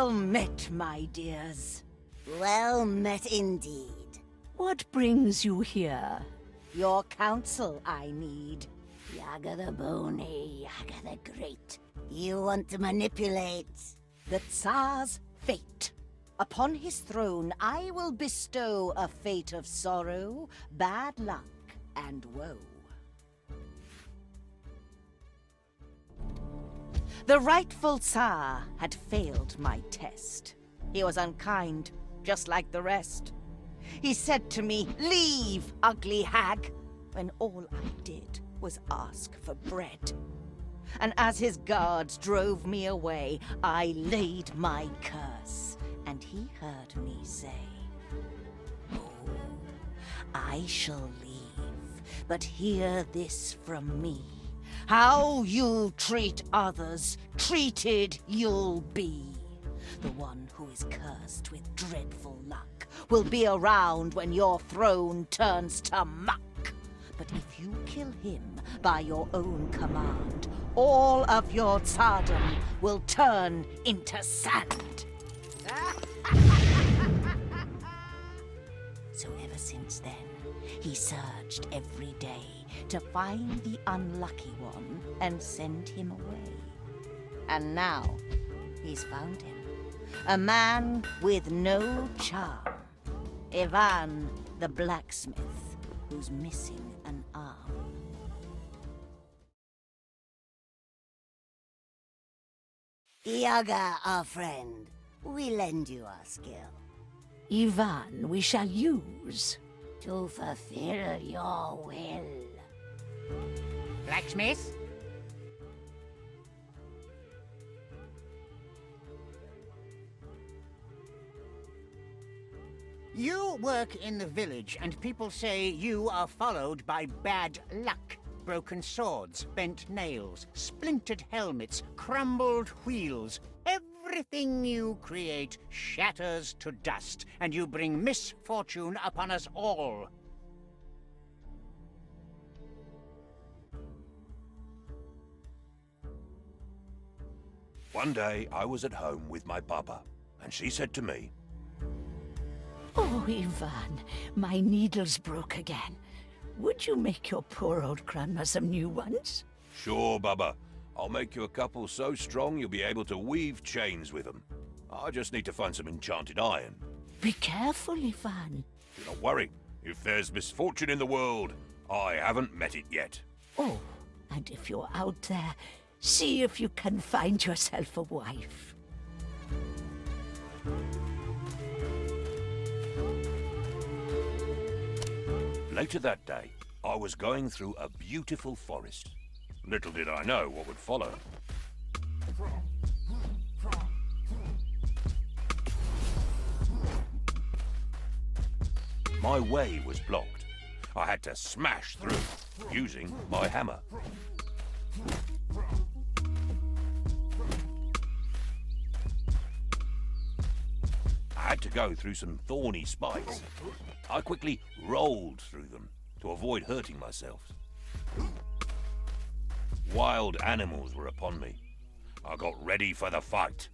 Well met, my dears. Well met indeed. What brings you here? Your counsel I need. Yaga the Bony, Yaga the Great. You want to manipulate the Tsar's fate. Upon his throne, I will bestow a fate of sorrow, bad luck, and woe. The rightful Tsar had failed my test. He was unkind, just like the rest. He said to me, "Leave, ugly hag," when all I did was ask for bread. And as his guards drove me away, I laid my curse, and he heard me say, "Oh, I shall leave, but hear this from me. How you treat others, treated you'll be. The one who is cursed with dreadful luck will be around when your throne turns to muck. But if you kill him by your own command, all of your tsardom will turn into sand." So ever since then, he searched every day to find the unlucky one and send him away. And now, he's found him. A man with no charm. Ivan the blacksmith, who's missing an arm. Yaga, our friend. We lend you our skill. Ivan we shall use. To fulfill your will. Blacksmith? You work in the village, and people say you are followed by bad luck. Broken swords, bent nails, splintered helmets, crumbled wheels. Everything you create shatters to dust, and you bring misfortune upon us all. One day, I was at home with my Baba, and she said to me, "Oh, Ivan, my needle's broke again. Would you make your poor old grandma some new ones?" "Sure, Baba. I'll make you a couple so strong you'll be able to weave chains with them. I just need to find some enchanted iron." Be careful, Ivan. Do not worry. If there's misfortune in the world, I haven't met it yet. Oh, and if you're out there, see if you can find yourself a wife. Later that day, I was going through a beautiful forest. Little did I know what would follow. My way was blocked. I had to smash through, using my hammer. I had to go through some thorny spikes. I quickly rolled through them to avoid hurting myself. Wild animals were upon me. I got ready for the fight.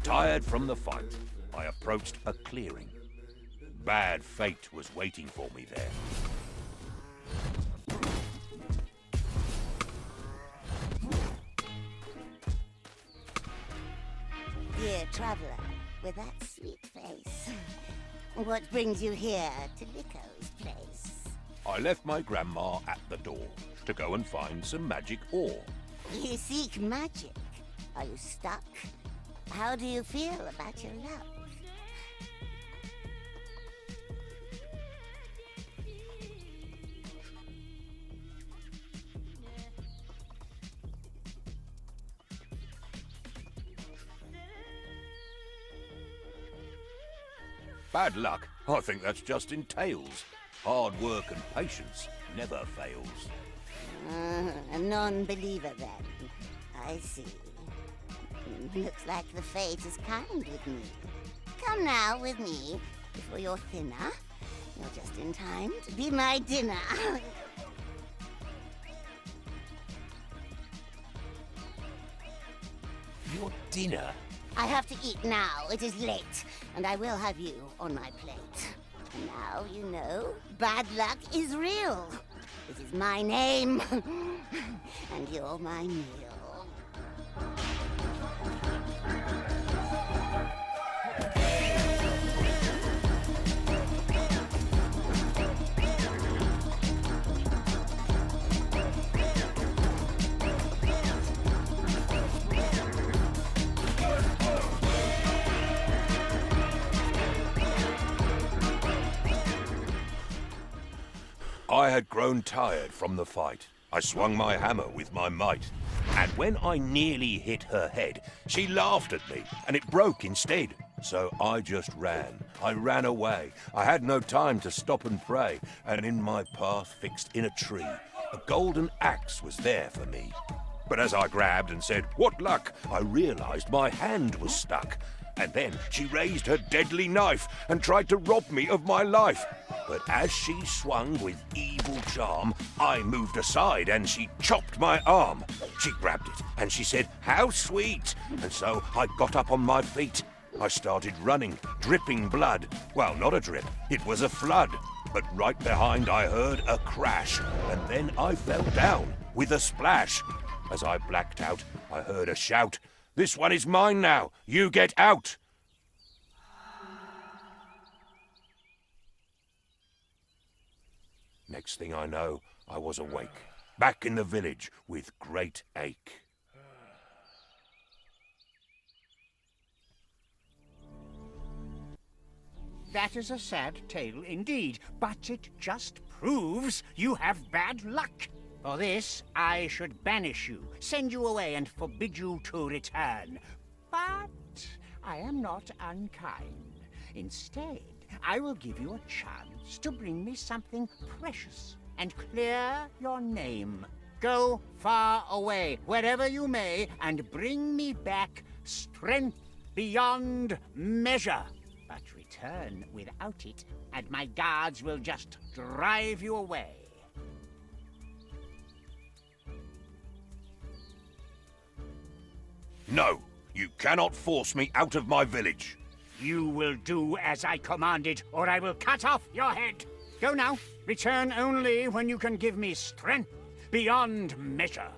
Tired from the fight, I approached a clearing. Bad fate was waiting for me there. Dear traveler, with that sweet face, what brings you here to Lico's place? I left my grandma at the door to go and find some magic ore. You seek magic. Are you stuck? How do you feel about your luck? Bad luck? I think that's just in tales. Hard work and patience never fails. A non-believer, then. I see. Looks like the fate is kind with me. Come now with me before you're thinner. You're just in time to be my dinner. Your dinner? I have to eat now. It is late, and I will have you on my plate. And now you know bad luck is real. This is my name, and you're my meal. I had grown tired from the fight. I swung my hammer with my might. And when I nearly hit her head, she laughed at me, and it broke instead. So I just ran. I ran away. I had no time to stop and pray. And in my path fixed in a tree, a golden axe was there for me. But as I grabbed and said, "What luck?" I realized my hand was stuck. And then she raised her deadly knife and tried to rob me of my life. But as she swung with evil charm, I moved aside and she chopped my arm. She grabbed it and she said, "How sweet!" And so I got up on my feet. I started running, dripping blood. Well, not a drip, it was a flood. But right behind I heard a crash, and then I fell down with a splash. As I blacked out, I heard a shout, "This one is mine now, you get out!" Next thing I know, I was awake, back in the village with great ache. That is a sad tale indeed, but it just proves you have bad luck. For this, I should banish you, send you away, and forbid you to return. But I am not unkind. Instead, I will give you a chance to bring me something precious and clear your name. Go far away, wherever you may, and bring me back strength beyond measure. But return without it, and my guards will just drive you away. No, you cannot force me out of my village. You will do as I commanded, or I will cut off your head. Go now. Return only when you can give me strength beyond measure.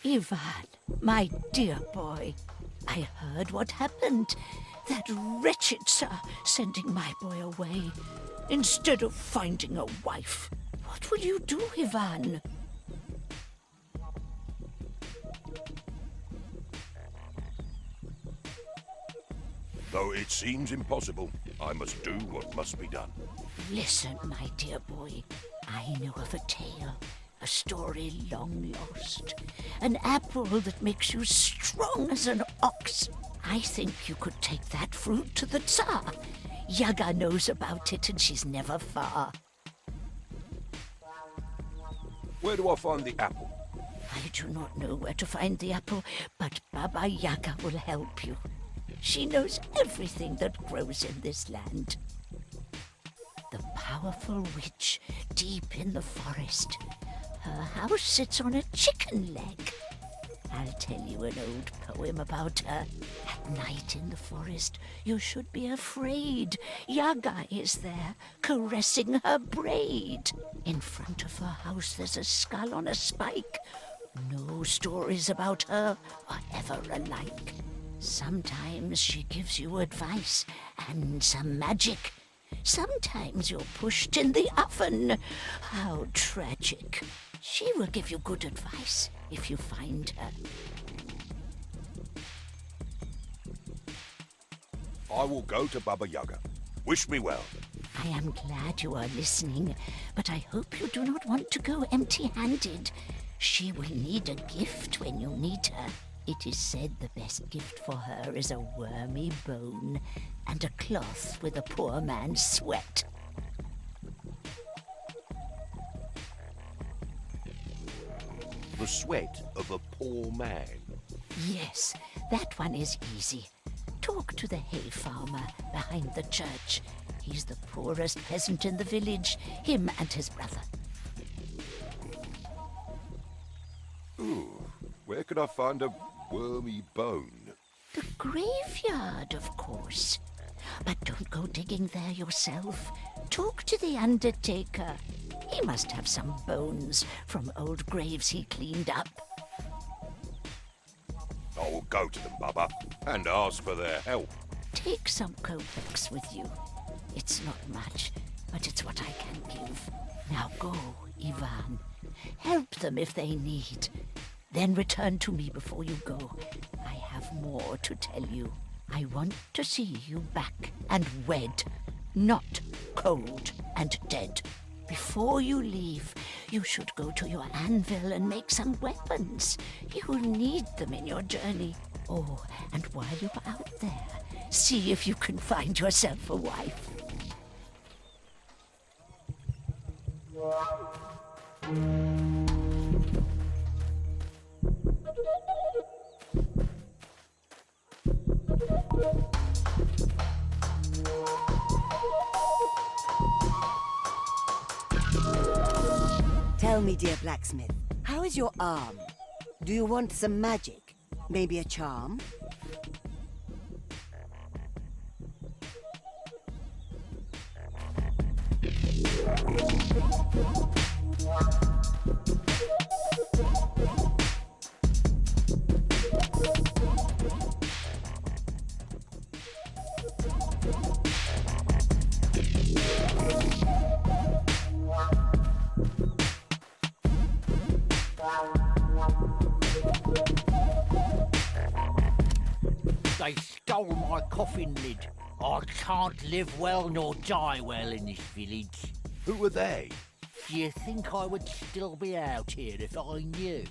Ivan, my dear boy, I heard what happened. That wretched sir sending my boy away instead of finding a wife. What will you do, Ivan? Though it seems impossible, I must do what must be done. Listen, my dear boy, I know of a tale. A story long lost. An apple that makes you strong as an ox. I think you could take that fruit to the Tsar. Yaga knows about it and she's never far. Where do I find the apple? I do not know where to find the apple, but Baba Yaga will help you. She knows everything that grows in this land. The powerful witch deep in the forest. Her house sits on a chicken leg. I'll tell you an old poem about her. At night in the forest, you should be afraid. Yaga is there, caressing her braid. In front of her house, there's a skull on a spike. No stories about her are ever alike. Sometimes she gives you advice and some magic. Sometimes you're pushed in the oven. How tragic. She will give you good advice if you find her. I will go to Baba Yaga. Wish me well. I am glad you are listening, but I hope you do not want to go empty-handed. She will need a gift when you need her. It is said the best gift for her is a wormy bone and a cloth with a poor man's sweat. The sweat of a poor man. Yes, that one is easy. Talk to the hay farmer behind the church. He's the poorest peasant in the village, him and his brother. Ooh, where could I find a wormy bone? The graveyard, of course. But don't go digging there yourself. Talk to the undertaker. He must have some bones from old graves he cleaned up. I will go to them, Baba, and ask for their help. Take some kopecks with you. It's not much, but it's what I can give. Now go, Ivan. Help them if they need. Then return to me before you go. I have more to tell you. I want to see you back and wed, not cold and dead. Before you leave, you should go to your anvil and make some weapons. You will need them in your journey. Oh, and while you're out there, see if you can find yourself a wife. Tell me, dear blacksmith, how is your arm? Do you want some magic? Maybe a charm? They stole my coffin lid. I can't live well nor die well in this village. Who are they? Do you think I would still be out here if I knew?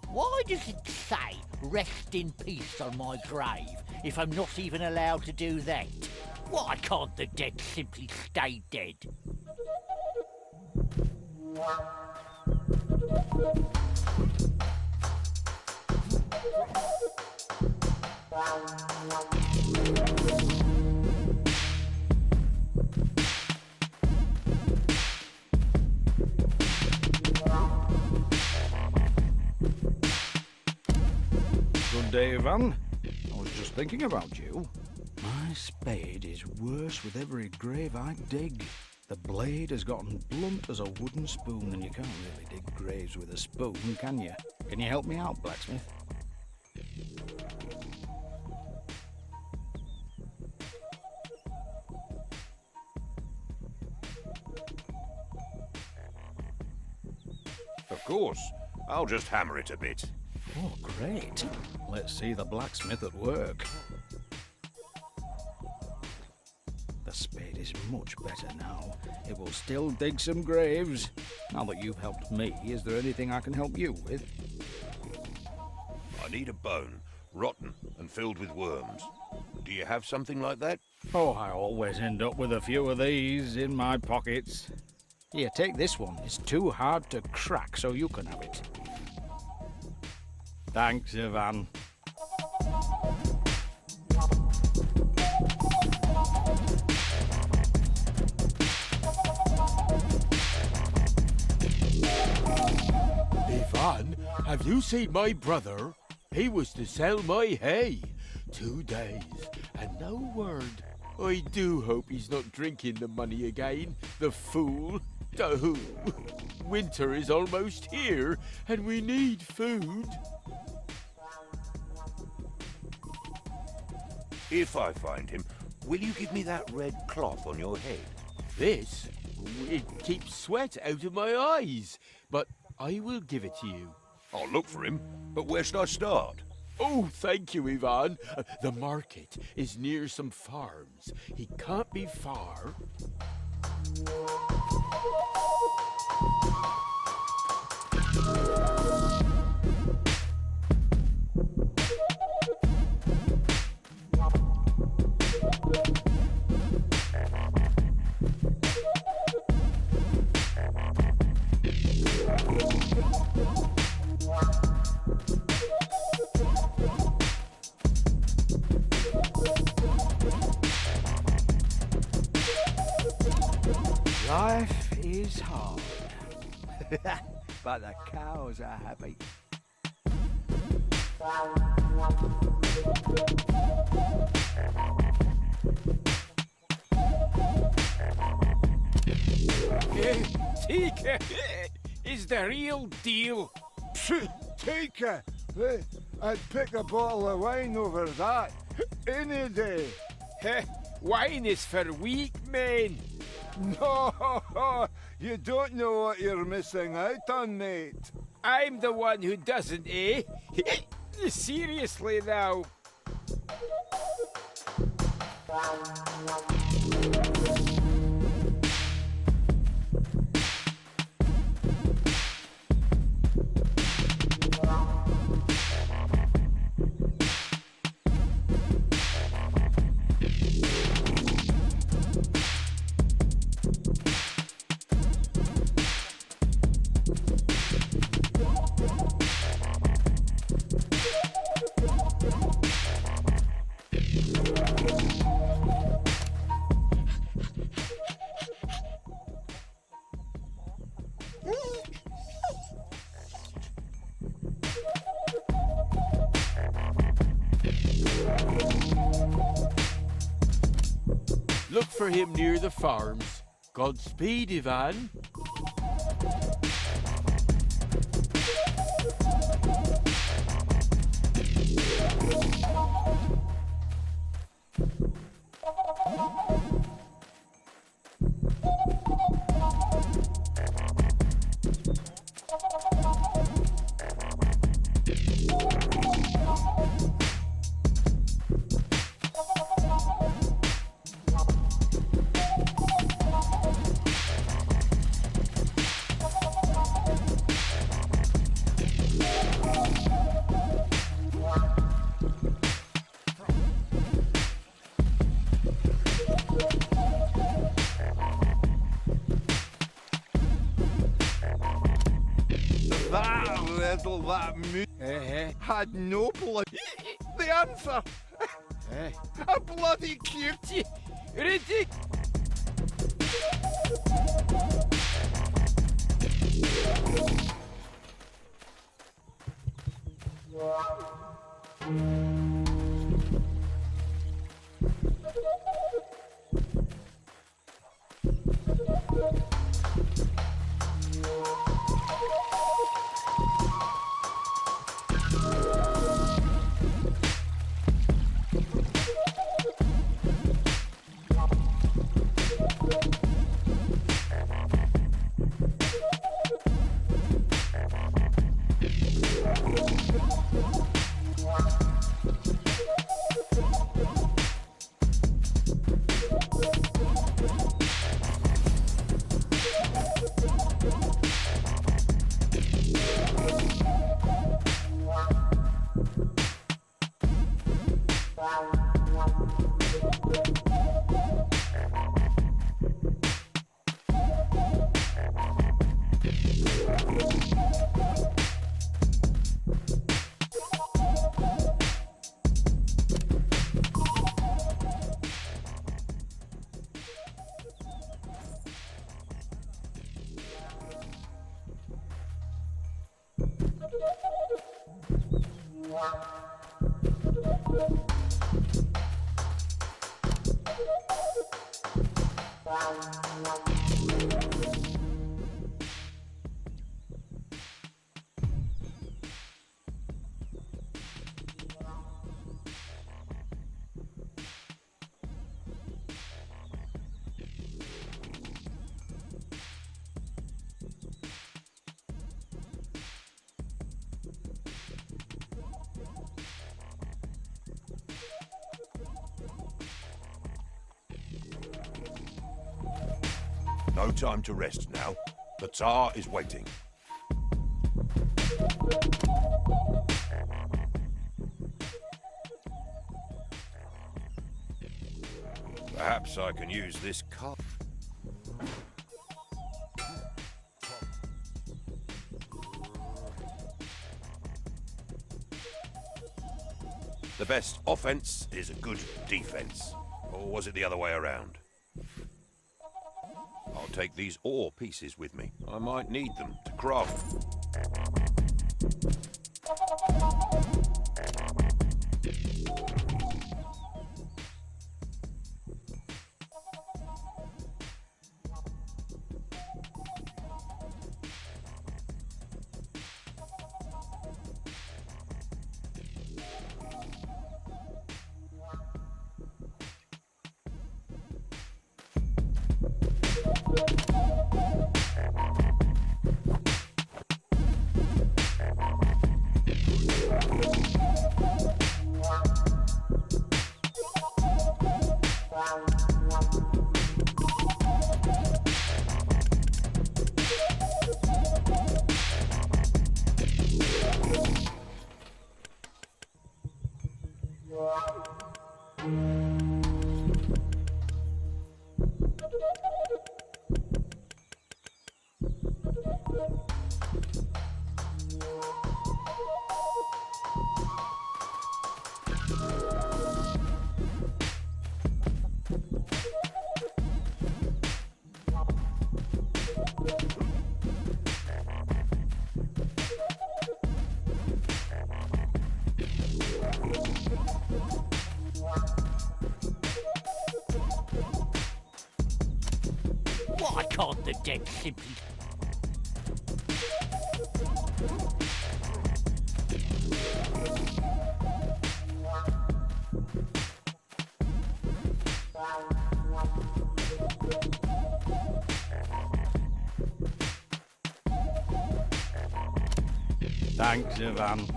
Why does it say rest in peace on my grave if I'm not even allowed to do that? Why can't the dead simply stay dead? Good day, Ivan. I was just thinking about you. My spade is worse with every grave I dig. The blade has gotten blunt as a wooden spoon, and you can't really dig graves with a spoon, can you? Can you help me out, blacksmith? Of course. I'll just hammer it a bit. Oh, great. Let's see the blacksmith at work. The spade is much better now. It will still dig some graves. Now that you've helped me, is there anything I can help you with? I need a bone, rotten and filled with worms. Do you have something like that? Oh, I always end up with a few of these in my pockets. Here, take this one. It's too hard to crack, so you can have it. Thanks, Ivan. Ivan, have you seen my brother? He was to sell my hay. 2 days, and no word. I do hope he's not drinking the money again, the fool. Oh, winter is almost here, and we need food. If I find him, will you give me that red cloth on your head? This? It keeps sweat out of my eyes, but I will give it to you. I'll look for him, but where should I start? Oh, thank you, Ivan. The market is near some farms. He can't be far. Life is hard. But the cows are happy. Tika is the real deal. Take it. Hey, I'd pick a bottle of wine over that any day. Wine is for weak men. No, you don't know what you're missing out on, mate. I'm the one who doesn't, eh? Seriously now. Look for him near the farms. Godspeed, Ivan. That riddle, that had no blood. The answer! A bloody cutie! Ridiculous. No time to rest now. The Tsar is waiting. Perhaps I can use this card. The best offense is a good defense. Or was it the other way around? I'll take these ore pieces with me. I might need them to craft. Why can't the dead simply... Thanks, Ivan.